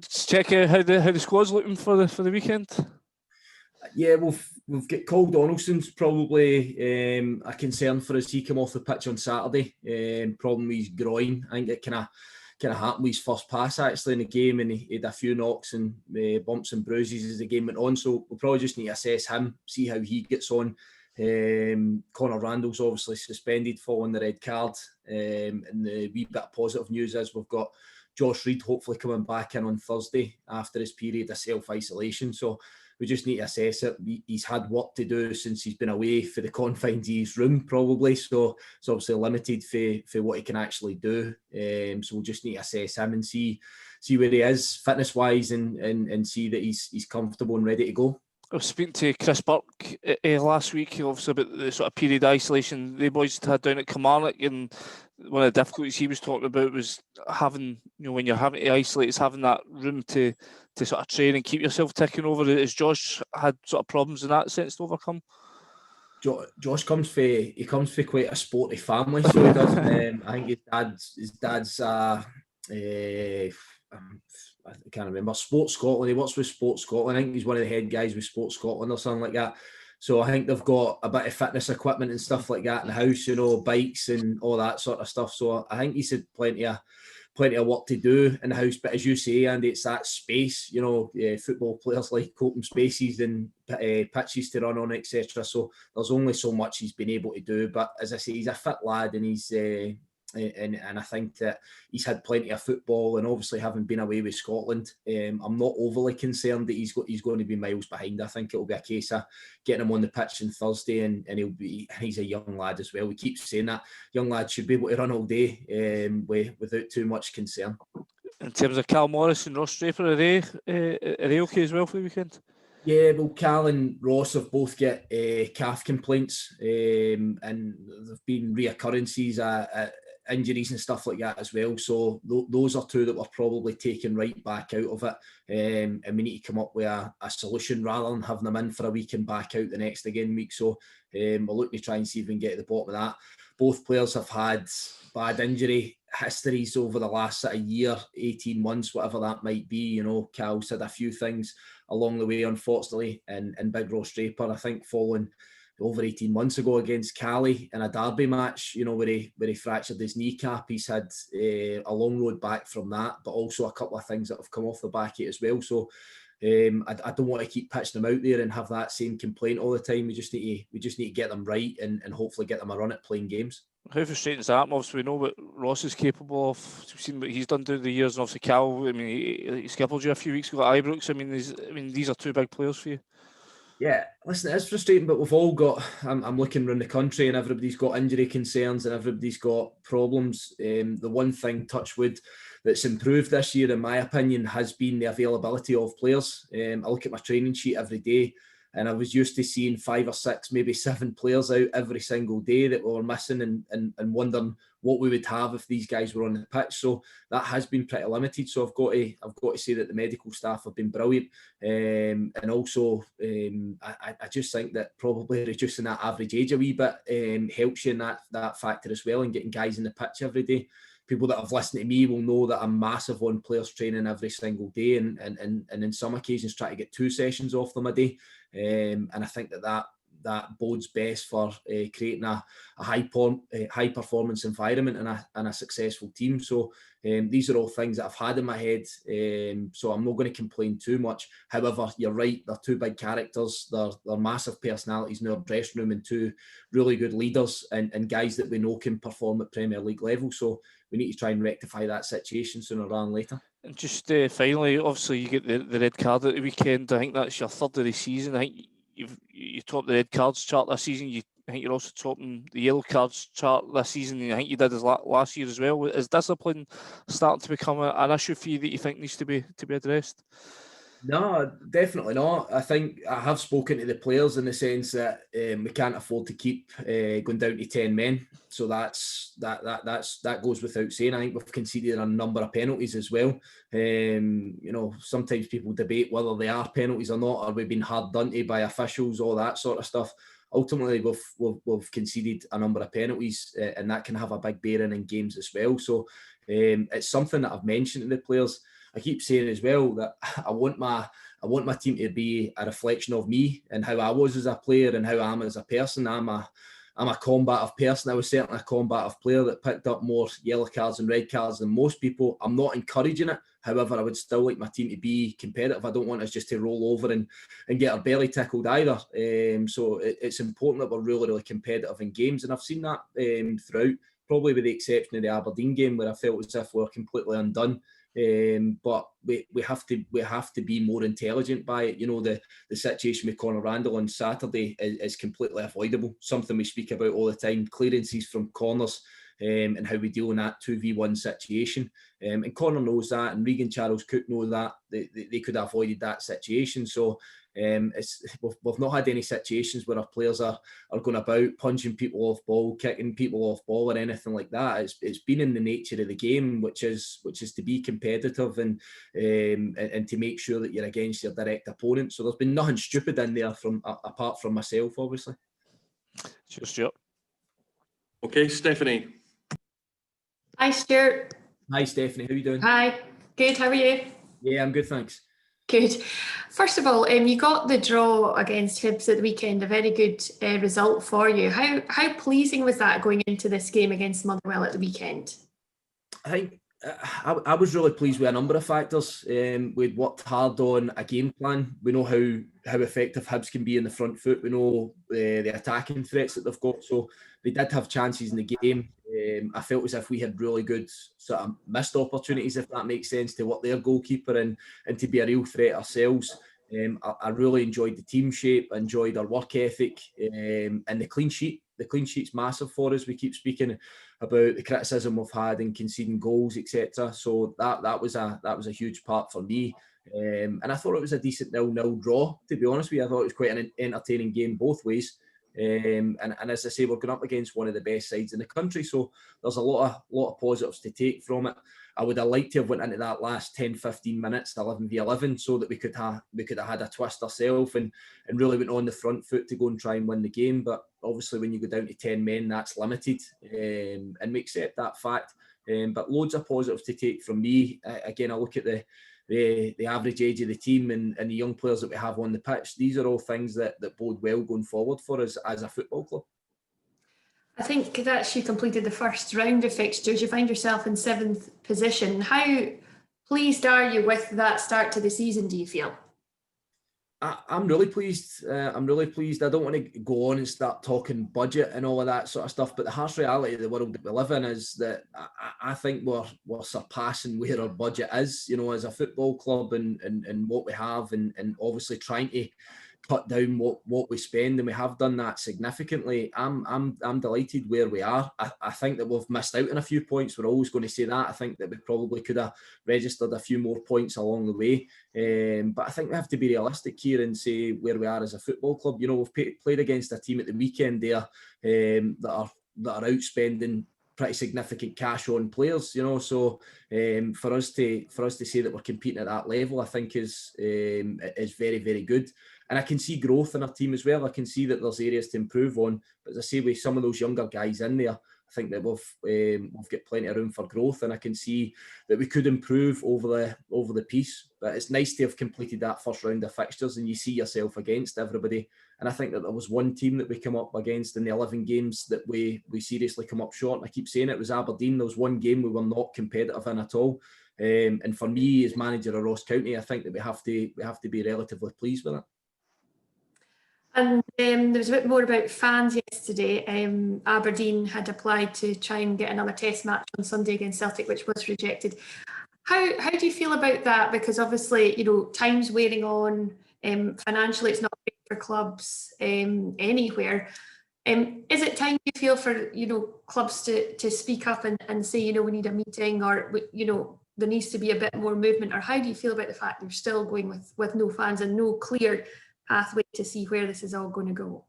Just check out how the squad's looking for the weekend. Yeah, we've got Cole Donaldson's probably a concern for us. He came off the pitch on Saturday. Problem with his groin. I think it kind of happened with his first pass actually in the game, and he had a few knocks and bumps and bruises as the game went on. So we'll probably just need to assess him, see how he gets on. Connor Randall's obviously suspended following the red card. And the wee bit of positive news is we've got Josh Reid hopefully coming back in on Thursday after his period of self-isolation. So we just need to assess it. He's had work to do since he's been away for the confines of his room, probably. So it's obviously limited for what he can actually do. So we'll just need to assess him and see where he is fitness-wise and see that he's comfortable and ready to go. I was speaking to Chris Burke last week, obviously about the sort of period of isolation the boys had down at Kilmarnock, and one of the difficulties he was talking about was having, when you're having to isolate, is having that room to sort of train and keep yourself ticking over. Has Josh had sort of problems in that sense to overcome? Josh comes from quite a sporty family, so he does. I think his dad's I can't remember, Sports Scotland. He works with Sports Scotland. I think he's one of the head guys with Sports Scotland or something like that. So I think they've got a bit of fitness equipment and stuff like that in the house, bikes and all that sort of stuff. So I think he's had plenty of work to do in the house. But as you say, Andy, it's that space. Football players like open spaces and pitches to run on, etc. So there's only so much he's been able to do. But as I say, he's a fit lad, and he's and I think that he's had plenty of football, and obviously having been away with Scotland, I'm not overly concerned that he's going to be miles behind. I think it'll be a case of getting him on the pitch on Thursday, and he's a young lad as well. We keep saying that young lad should be able to run all day without too much concern. In terms of Cal Morris and Ross Draper, are they okay as well for the weekend? Yeah, well, Cal and Ross have both got calf complaints, and there've been reoccurrences, injuries and stuff like that as well. So those are two that we're probably taking right back out of it, and we need to come up with a solution rather than having them in for a week and back out the next week. So we're looking to try and see if we can get to the bottom of that. Both players have had bad injury histories over the last sort of year, 18 months, whatever that might be. Cal's had a few things along the way, unfortunately, and Big Ross Draper, I think, following over 18 months ago against Cali in a derby match, where he fractured his kneecap. He's had a long road back from that, but also a couple of things that have come off the back of it as well. So I don't want to keep pitching them out there and have that same complaint all the time. We just need to get them right and hopefully get them a run at playing games. How frustrating is that? Obviously, we know what Ross is capable of. We've seen what he's done through the years, and obviously Cal. He skippled you a few weeks ago at Ibrox. These are two big players for you. Yeah, listen, it's frustrating, but we've all got. I'm looking around the country, and everybody's got injury concerns, and everybody's got problems. The one thing, touch wood, that's improved this year, in my opinion, has been the availability of players. I look at my training sheet every day, and I was used to seeing 5 or 6, maybe 7 players out every single day that we were missing, and wondering what we would have if these guys were on the pitch. So that has been pretty limited. So I've got to say that the medical staff have been brilliant, and also I just think that probably reducing that average age a wee bit helps you in that factor as well, and getting guys in the pitch every day. People that have listened to me will know that I'm massive on players training every single day, and in some occasions try to get 2 sessions off them a day. And I think that bodes best for creating a high performance environment and a successful team. So these are all things that I've had in my head. So I'm not going to complain too much. However, you're right, they're 2 big characters. They're massive personalities in our dressing room, and 2 really good leaders and guys that we know can perform at Premier League level. So we need to try and rectify that situation sooner rather than later. And just finally, obviously you get the red card at the weekend. I think that's your 3rd of the season. I think you topped the red cards chart this season. I think you're also topping the yellow cards chart this season. I think you did as last year as well. Is discipline starting to become an issue for you that you think needs to be addressed? No, definitely not. I think I have spoken to the players in the sense that we can't afford to keep going down to 10 men. So that goes without saying. I think we've conceded a number of penalties as well. Sometimes people debate whether they are penalties or not, or we've been hard done to by officials, all that sort of stuff. Ultimately, we've conceded a number of penalties, and that can have a big bearing in games as well. So it's something that I've mentioned to the players. I keep saying as well that I want my team to be a reflection of me and how I was as a player and how I am as a person. I'm a combative person. I was certainly a combative player that picked up more yellow cards and red cards than most people. I'm not encouraging it. However, I would still like my team to be competitive. I don't want us just to roll over and get our belly tickled either. So it's important that we're really, really competitive in games. And I've seen that throughout, probably with the exception of the Aberdeen game where I felt as if we were completely undone. But we have to be more intelligent by it. You know, the situation with Conor Randall on Saturday is completely avoidable. Something we speak about all the time. Clearances from corners and how we deal in that 2v1 situation. And Conor knows that, and Regan Charles-Cook knows that. They could have avoided that situation. So we've not had any situations where our players are going about punching people off ball, kicking people off ball, or anything like that. It's been in the nature of the game, which is to be competitive and to make sure that you're against your direct opponent. So there's been nothing stupid in there apart from myself, obviously. Sure, Stuart. Okay, Stephanie. Hi, Stuart. Hi, Stephanie. How are you doing? Hi. Good. How are you? Yeah, I'm good, thanks. Good. First of all, you got the draw against Hibs at the weekend, a very good result for you. How pleasing was that going into this game against Motherwell at the weekend? I think I was really pleased with a number of factors. We'd worked hard on a game plan. We know how effective Hibs can be in the front foot. We know the attacking threats that they've got. So they did have chances in the game. I felt as if we had really good sort of missed opportunities, if that makes sense, to work their goalkeeper and to be a real threat ourselves. I really enjoyed the team shape. I enjoyed our work ethic and the clean sheet. The clean sheet's massive for us. We keep speaking about the criticism we've had in conceding goals, etc. So that was a huge part for me. And I thought it was a decent 0-0 draw, to be honest with you. I thought it was quite an entertaining game both ways. And as I say, we're going up against one of the best sides in the country, so there's a lot of positives to take from it. I would have liked to have went into that last 10-15 minutes, 11v11, so that we could have had a twist ourselves and really went on the front foot to go and try and win the game. But obviously, when you go down to 10 men, that's limited, and we accept that fact. But loads of positives to take from me. Again, I look at the average age of the team and the young players that we have on the pitch. These are all things that bode well going forward for us as a football club. I think that you completed the first round of fixtures. You find yourself in 7th position. How pleased are you with that start to the season, do you feel? I'm really pleased. I'm really pleased. I don't want to go on and start talking budget and all of that sort of stuff, but the harsh reality of the world that we live in is that I think we're surpassing where our budget is, you know, as a football club and what we have, and obviously trying to cut down what we spend, and we have done that significantly. I'm delighted where we are. I think that we've missed out on a few points. We're always going to say that. I think that we probably could have registered a few more points along the way. But I think we have to be realistic here and say where we are as a football club. You know, we've played against a team at the weekend there that are outspending pretty significant cash on players, you know. So for us to say that we're competing at that level, I think is very, very good. And I can see growth in our team as well. I can see that there's areas to improve on. But as I say, with some of those younger guys in there, I think that we've got plenty of room for growth, and I can see that we could improve over the piece. But it's nice to have completed that first round of fixtures, and you see yourself against everybody. And I think that there was one team that we come up against in the 11 games that we seriously come up short. And I keep saying it was Aberdeen. There was one game we were not competitive in at all. And for me, as manager of Ross County, I think that we have to be relatively pleased with it. And there was a bit more about fans yesterday. Aberdeen had applied to try and get another test match on Sunday against Celtic, which was rejected. How do you feel about that? Because obviously, you know, time's wearing on. Financially, it's not great for clubs anywhere. Is it time, you feel, for, you know, clubs to speak up and say, you know, we need a meeting, or, you know, there needs to be a bit more movement? Or how do you feel about the fact you're still going with no fans and no clear pathway to see where this is all going to go?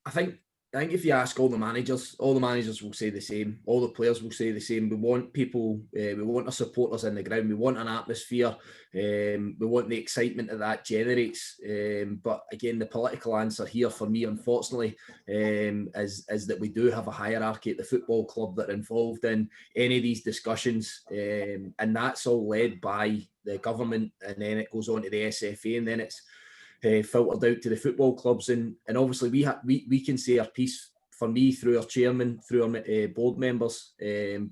I think I think if you ask all the managers will say the same. All the players will say the same. We want people, we want our supporters in the ground. We want an atmosphere. We want the excitement that generates. But again, the political answer here for me, unfortunately, is that we do have a hierarchy at the football club that are involved in any of these discussions. And that's all led by the government, and then it goes on to the SFA, and then it's filtered out to the football clubs, and obviously we can say our piece, for me, through our chairman, through our board members,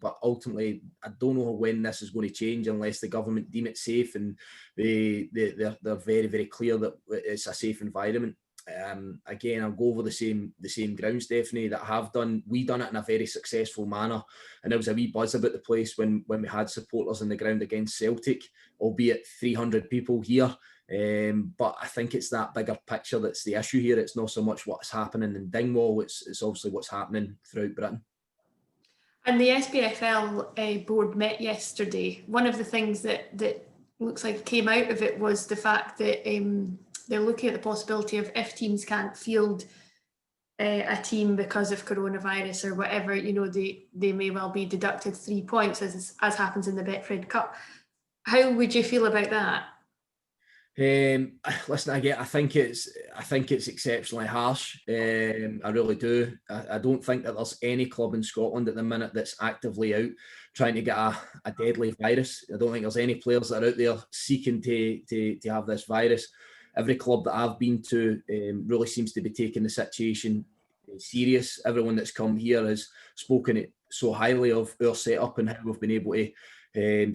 but ultimately I don't know when this is going to change unless the government deem it safe and they're very, very clear that it's a safe environment. Again, I'll go over the same ground, Stephanie, that have done. We done it in a very successful manner, and there was a wee buzz about the place when we had supporters in the ground against Celtic, albeit 300 people here. But I think it's that bigger picture that's the issue here. It's not so much what's happening in Dingwall, it's obviously what's happening throughout Britain. And the SPFL board met yesterday. One of the things that looks like came out of it was the fact that they're looking at the possibility of, if teams can't field a team because of coronavirus or whatever, they may well be deducted 3 points, as happens in the Betfred Cup. How would you feel about that? Listen, I think it's exceptionally harsh. I really do. I don't think that there's any club in Scotland at the minute that's actively out trying to get a deadly virus. I don't think there's any players that are out there seeking to have this virus. Every club that I've been to really seems to be taking the situation serious. Everyone that's come here has spoken so highly of our setup and how we've been able to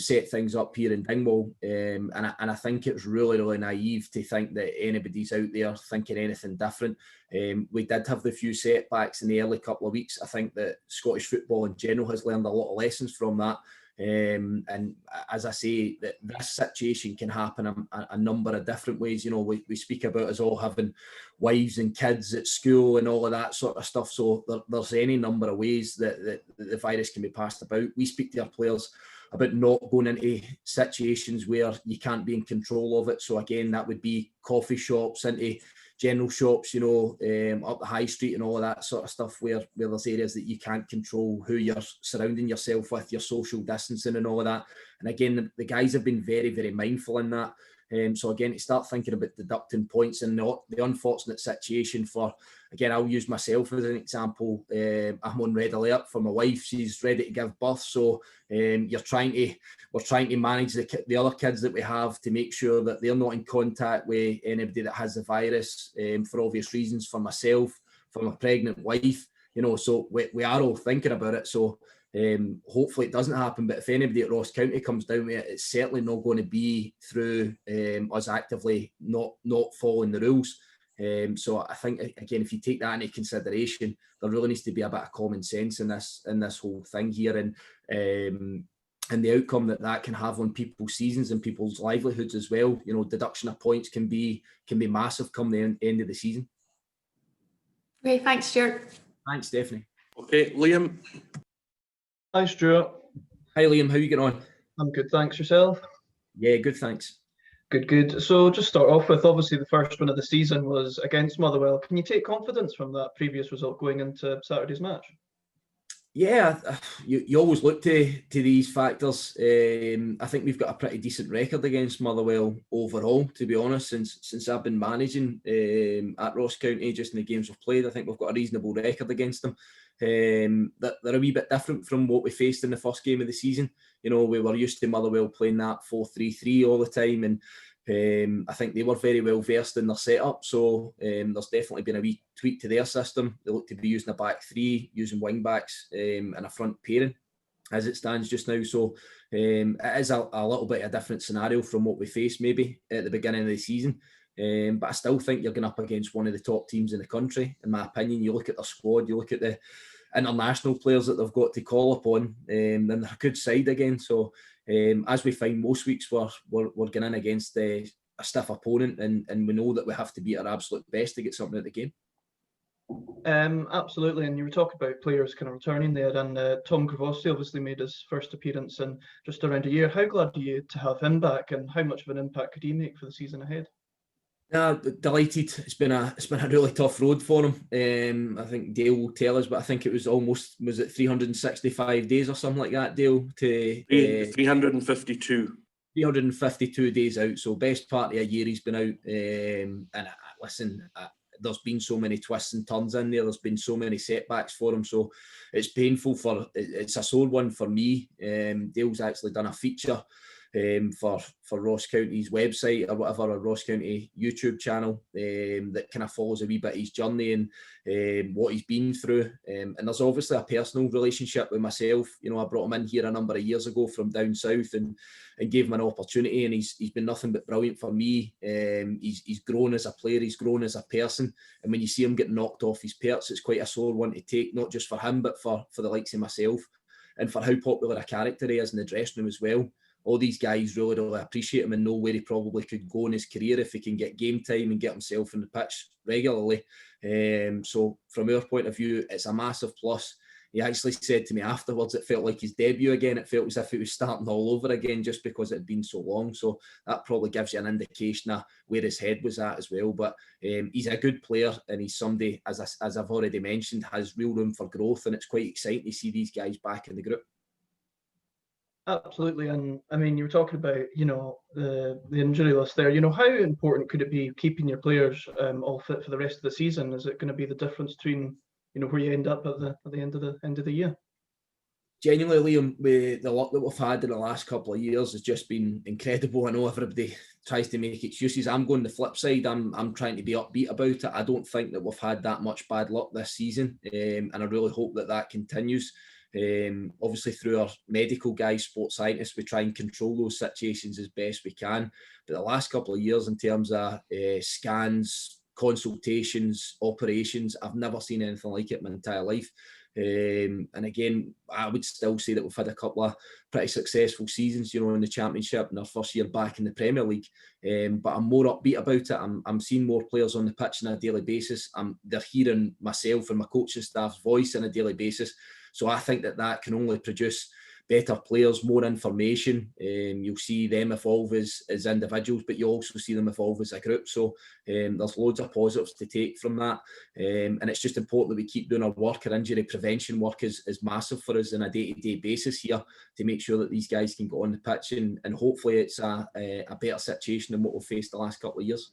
set things up here in Dingwall, and I think it's really, really naive to think that anybody's out there thinking anything different. We did have the few setbacks in the early couple of weeks. I think that Scottish football in general has learned a lot of lessons from that. And as I say, that this situation can happen a number of different ways. We speak about us all having wives and kids at school and all of that sort of stuff. So there's any number of ways that the virus can be passed about. We speak to our players about not going into situations where you can't be in control of it. So again, that would be coffee shops, into general shops, up the high street and all of that sort of stuff, where there's areas that you can't control who you're surrounding yourself with, your social distancing and all of that. And again, the guys have been very, very mindful in that. So again, to start thinking about deducting points and the unfortunate situation for, again, I'll use myself as an example. I'm on red alert for my wife. She's ready to give birth. So we're trying to manage the other kids that we have to make sure that they're not in contact with anybody that has the virus, for obvious reasons, for myself, for my pregnant wife, so we are all thinking about it. So hopefully it doesn't happen, but if anybody at Ross County comes down with it, it's certainly not going to be through us actively not following the rules. So I think, again, if you take that into consideration, there really needs to be a bit of common sense in this whole thing here, and the outcome that can have on people's seasons and people's livelihoods as well. Deduction of points can be massive come the end of the season. Okay, thanks, Stuart. Thanks, Stephanie. Okay, Liam. Hi, Stuart. Hi, Liam. How are you getting on? I'm good, thanks. Yourself? Yeah, good, thanks. Good. So just start off with, obviously, the first win of the season was against Motherwell. Can you take confidence from that previous result going into Saturday's match? Yeah, you always look to these factors. I think we've got a pretty decent record against Motherwell overall, to be honest, since I've been managing at Ross County, just in the games we've played. I think we've got a reasonable record against them. They're a wee bit different from what we faced in the first game of the season. We were used to Motherwell playing that 4-3-3 all the time, and I think they were very well versed in their setup. So there's definitely been a wee tweak to their system. They look to be using a back three, using wing backs, and a front pairing as it stands just now. So it is a little bit of a different scenario from what we faced maybe at the beginning of the season. But I still think you're going up against one of the top teams in the country, in my opinion. You look at their squad, you look at the international players that they've got to call upon, and they're a good side again. So as we find most weeks, we're going in against a stiff opponent, and we know that we have to be at our absolute best to get something out of the game. Absolutely, and you were talking about players kind of returning there, and Tom Gravosti obviously made his first appearance in just around a year. How glad are you to have him back, and how much of an impact could he make for the season ahead? Delighted. It's been a really tough road for him. I think Dale will tell us, but I think it was 365 days or something like that, Dale? To 352. 352 days out. So best part of a year he's been out. Listen, there's been so many twists and turns in there. There's been so many setbacks for him. So it's painful it's a sore one for me. Dale's actually done a feature for Ross County's website or whatever, a Ross County YouTube channel that kind of follows a wee bit of his journey and what he's been through. And there's obviously a personal relationship with myself. You know, I brought him in here a number of years ago from down south and gave him an opportunity, and he's been nothing but brilliant for me. He's grown as a player, he's grown as a person, and when you see him get knocked off his perch, it's quite a sore one to take, not just for him but for the likes of myself, and for how popular a character he is in the dressing room as well. All these guys really appreciate him and know where he probably could go in his career if he can get game time and get himself in the pitch regularly. So from our point of view, it's a massive plus. He actually said to me afterwards it felt like his debut again. It felt as if he was starting all over again just because it had been so long. So that probably gives you an indication of where his head was at as well. But he's a good player, and he's somebody, as I've already mentioned, has real room for growth, and it's quite exciting to see these guys back in the group. Absolutely. And I mean, you were talking about, you know, the injury list there. You know, how important could it be keeping your players all fit for the rest of the season? Is it going to be the difference between, you know, where you end up at the end of the year? Genuinely, Liam, with the luck that we've had in the last couple of years has just been incredible. I know everybody tries to make excuses. I'm going the flip side. I'm trying to be upbeat about it. I don't think that we've had that much bad luck this season, and I really hope that continues. Obviously through our medical guys, sports scientists, we try and control those situations as best we can. But the last couple of years in terms of scans, consultations, operations, I've never seen anything like it in my entire life. And again, I would still say that we've had a couple of pretty successful seasons, you know, in the Championship and our first year back in the Premier League. But I'm more upbeat about it. I'm seeing more players on the pitch on a daily basis. They're hearing myself and my coaching staff's voice on a daily basis. So I think that can only produce better players, more information. You'll see them evolve as individuals, but you also see them evolve as a group. So there's loads of positives to take from that. And it's just important that we keep doing our work. Our injury prevention work is massive for us on a day-to-day basis here to make sure that these guys can go on the pitch and hopefully it's a better situation than what we've faced the last couple of years.